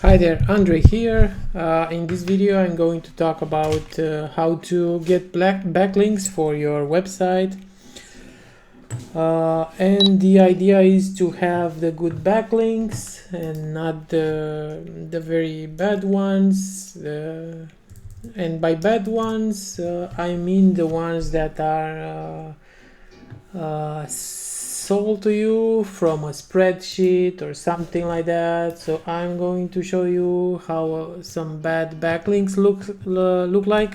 Hi there, Andre here. In this video I'm going to talk about how to get backlinks for your website. And the idea is to have the good backlinks and not the very bad ones. And by bad ones, I mean the ones that are sold to you from a spreadsheet or something like that. So I'm going to show you how some bad backlinks look like.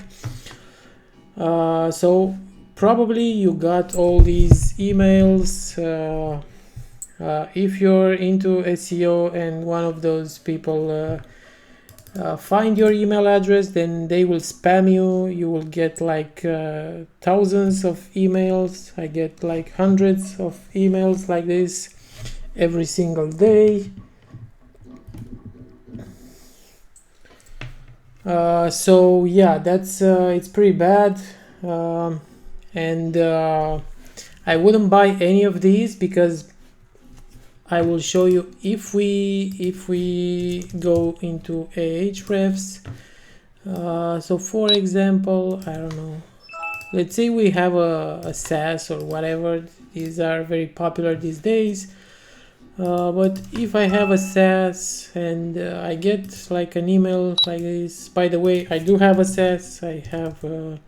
So probably you got all these emails. If you're into SEO and one of those people find your email address, then they will spam you. You will get like thousands of emails. I get like hundreds of emails like this every single day. So yeah, that's it's pretty bad. And I wouldn't buy any of these because I will show you if we go into Ahrefs. So for example, I don't know, let's say we have a SaaS or whatever. These are very popular these days. But if I have a SaaS and I get like an email like this, by the way, I do have a SaaS. I have a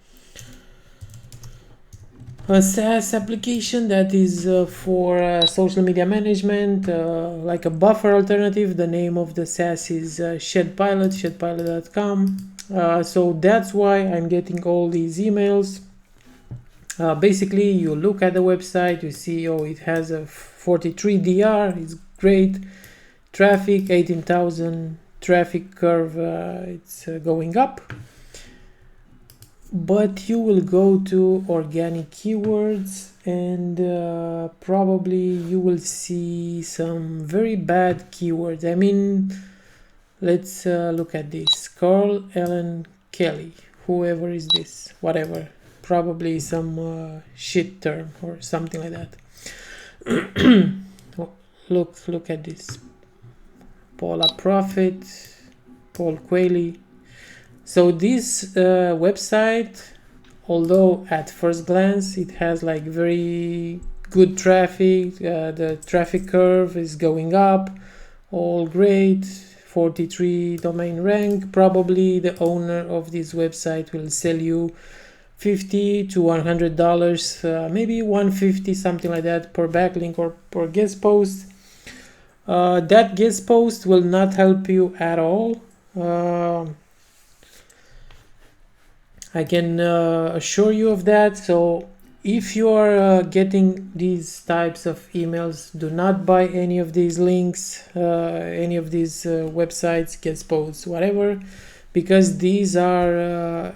SaaS application that is for social media management, like a buffer alternative. The name of the SaaS is shedpilot.com. So that's why I'm getting all these emails. Basically, you look at the website, you see, oh, it has a 43 DR, it's great. Traffic, 18,000, traffic curve, it's going up. But you will go to organic keywords and probably you will see some very bad keywords. I mean, let's look at this. Carl Ellen Kelly, whoever is this, whatever, probably some shit term or something like that. Look at this. Paula Profit, Paul Quayle. So this website, although at first glance it has like very good traffic, the traffic curve is going up, all great, 43 domain rank, probably the owner of this website will sell you $50 to $100, maybe $150, something like that, per backlink or per guest post. That guest post will not help you at all. I can assure you of that. So if you are getting these types of emails, do not buy any of these links, any of these websites, guest posts, whatever, because these are,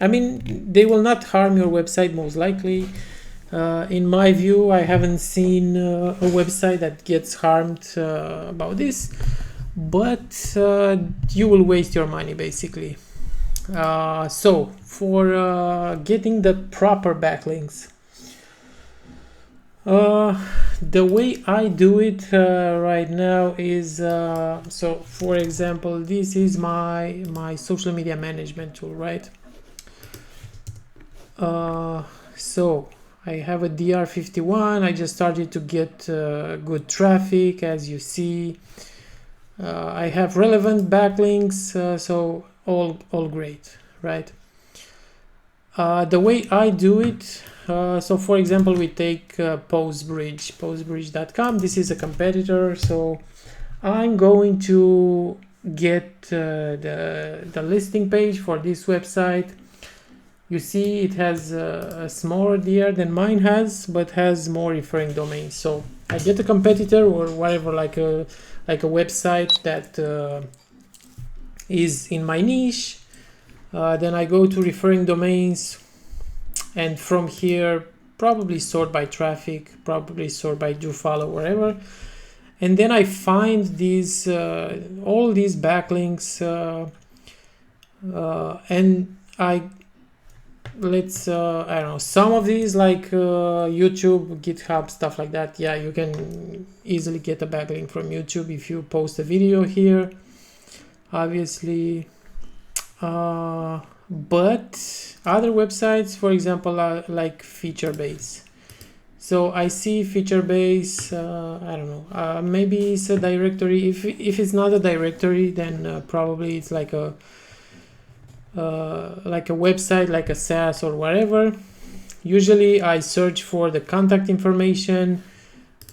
I mean, they will not harm your website most likely. In my view, I haven't seen a website that gets harmed about this, but you will waste your money basically. So for getting the proper backlinks, the way I do it right now is so for example, this is my social media management tool, right? So I have a DR51. I just started to get good traffic, as you see. I have relevant backlinks, so all great, right? The way I do it, so for example, we take postbridge.com. This is a competitor, so I'm going to get the listing page for this website. You see it has a smaller DR than mine has, but has more referring domains. So I get a competitor or whatever, like a website that is in my niche. Then I go to referring domains, and from here probably sort by traffic, probably sort by do follow, wherever. And then I find these all these backlinks, and let's I don't know, some of these like YouTube, GitHub, stuff like that. Yeah, you can easily get a backlink from YouTube if you post a video here, obviously. But other websites, for example, are like FeatureBase. So I see FeatureBase, I don't know, maybe it's a directory. If it's not a directory, then probably it's like a website, like a SaaS or whatever. Usually I search for the contact information.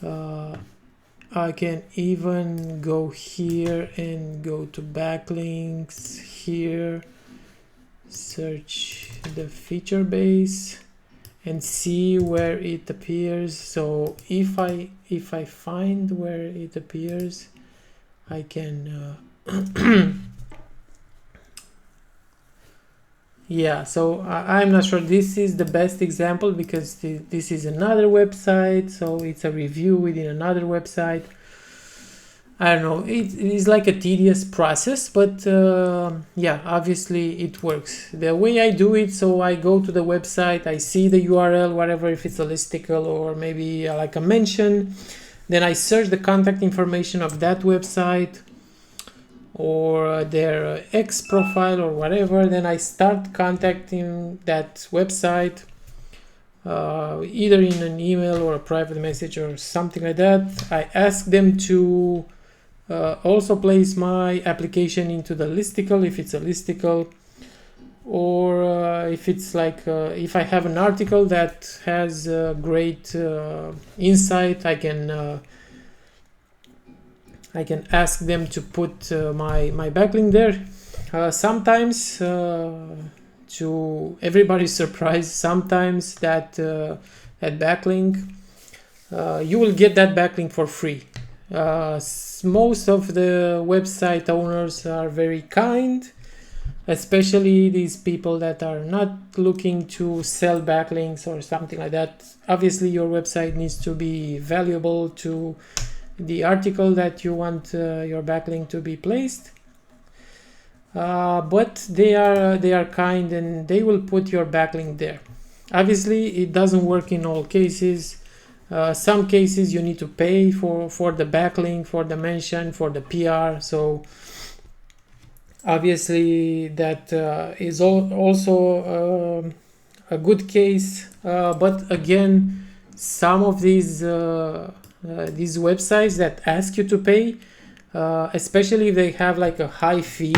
I can even go here and go to backlinks here, search the FeatureBase and see where it appears. So if I find where it appears, I can yeah, so I'm not sure this is the best example because this is another website, so it's a review within another website. I don't know, it is like a tedious process, but yeah, obviously it works. The way I do it, so I go to the website, I see the URL, whatever, if it's a listicle or maybe like a mention, then I search the contact information of that website or their X profile or whatever, then I start contacting that website, either in an email or a private message or something like that. I ask them to also place my application into the listicle if it's a listicle, or if it's like if I have an article that has great insight, I can ask them to put my backlink there. Sometimes, to everybody's surprise, sometimes that backlink, you will get that backlink for free. Most of the website owners are very kind, especially these people that are not looking to sell backlinks or something like that. Obviously, your website needs to be valuable to the article that you want your backlink to be placed, but they are kind and they will put your backlink there. Obviously, it doesn't work in all cases. Some cases you need to pay for the backlink, for the mention, for the PR. So obviously that is also a good case. But again, some of these websites that ask you to pay, especially if they have like a high fee,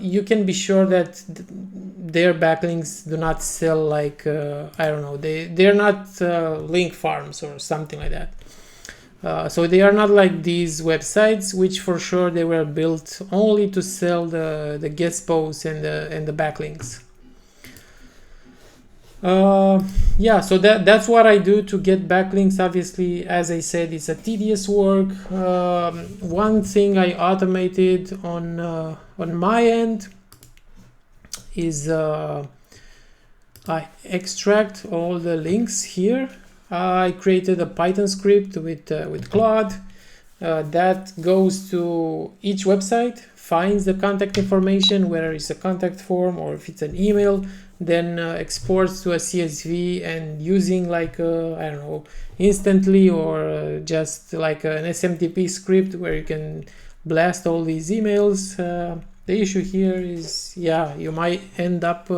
you can be sure that their backlinks do not sell like I don't know, they're not link farms or something like that. So they are not like these websites, which for sure they were built only to sell the guest posts and the backlinks. Yeah, so that's what I do to get backlinks. Obviously, as I said, it's a tedious work. One thing I automated on my end is I extract all the links here. I created a Python script with Claude that goes to each website, finds the contact information, whether it's a contact form or if it's an email, then exports to a CSV, and using like I don't know, instantly or just like an SMTP script where you can blast all these emails. The issue here is, yeah, you might end up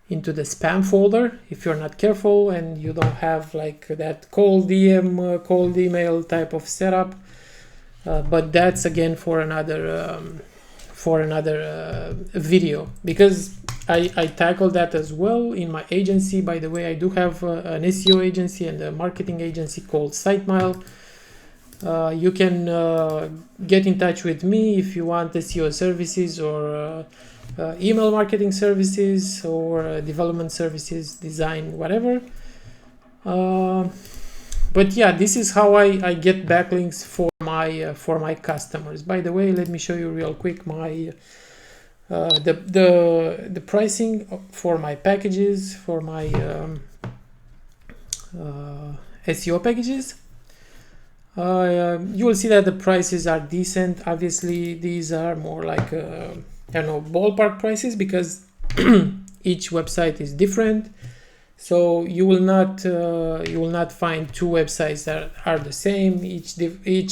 into the spam folder if you're not careful and you don't have like that cold DM, cold email type of setup. But that's again for another video, because I tackle that as well in my agency. By the way, I do have an SEO agency and a marketing agency called SiteMile. You can get in touch with me if you want SEO services or email marketing services or development services, design, whatever. But yeah, this is how I get backlinks for my customers. By the way, let me show you real quick my the pricing for my packages, for my SEO packages. You will see that the prices are decent. Obviously, these are more like I don't know, ballpark prices, because each website is different. So you will not find two websites that are the same. Each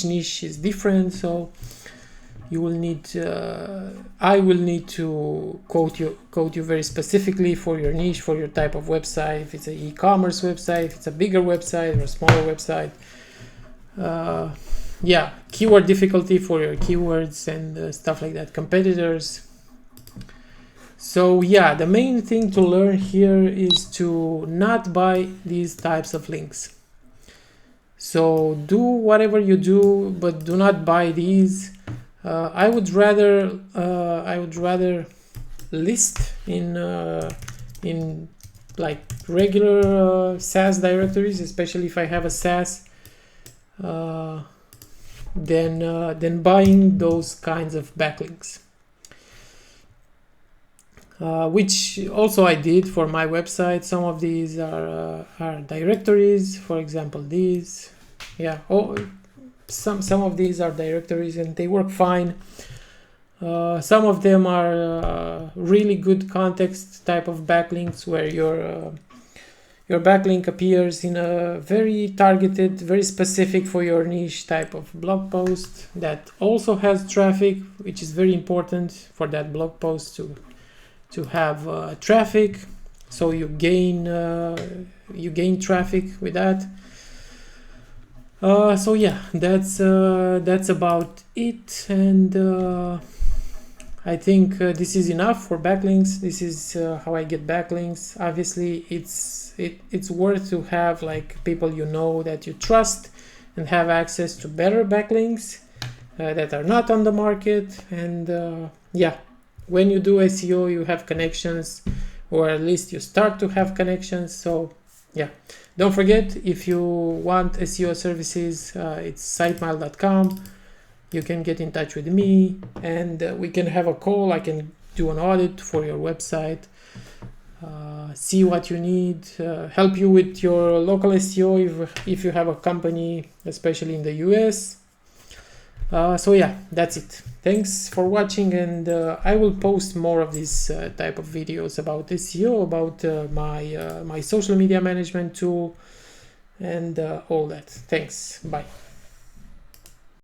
niche is different. So you will need I will need to quote you very specifically for your niche, for your type of website. If it's an e-commerce website, if it's a bigger website or a smaller website. Keyword difficulty for your keywords and stuff like that, competitors. So yeah, the main thing to learn here is to not buy these types of links. So do whatever you do, but do not buy these. I would rather list in like regular SaaS directories, especially if I have a SaaS, than buying those kinds of backlinks. Which also I did for my website. Some of these are directories, for example these. Some of these are directories and they work fine. Some of them are really good context type of backlinks, where your backlink appears in a very targeted, very specific for your niche type of blog post that also has traffic, which is very important for that blog post to have traffic. So you gain traffic with that. So yeah, that's about it, and I think this is enough for backlinks. This is how I get backlinks. Obviously, it's worth to have like people that you trust and have access to better backlinks that are not on the market. And when you do SEO, you have connections, or at least you start to have connections. So yeah, don't forget, if you want SEO services, it's sitemile.com. You can get in touch with me and we can have a call. I can do an audit for your website, see what you need, help you with your local SEO if you have a company, especially in the US. So yeah, that's it. Thanks for watching, and I will post more of these type of videos about SEO, about my social media management tool, and all that. Thanks. Bye.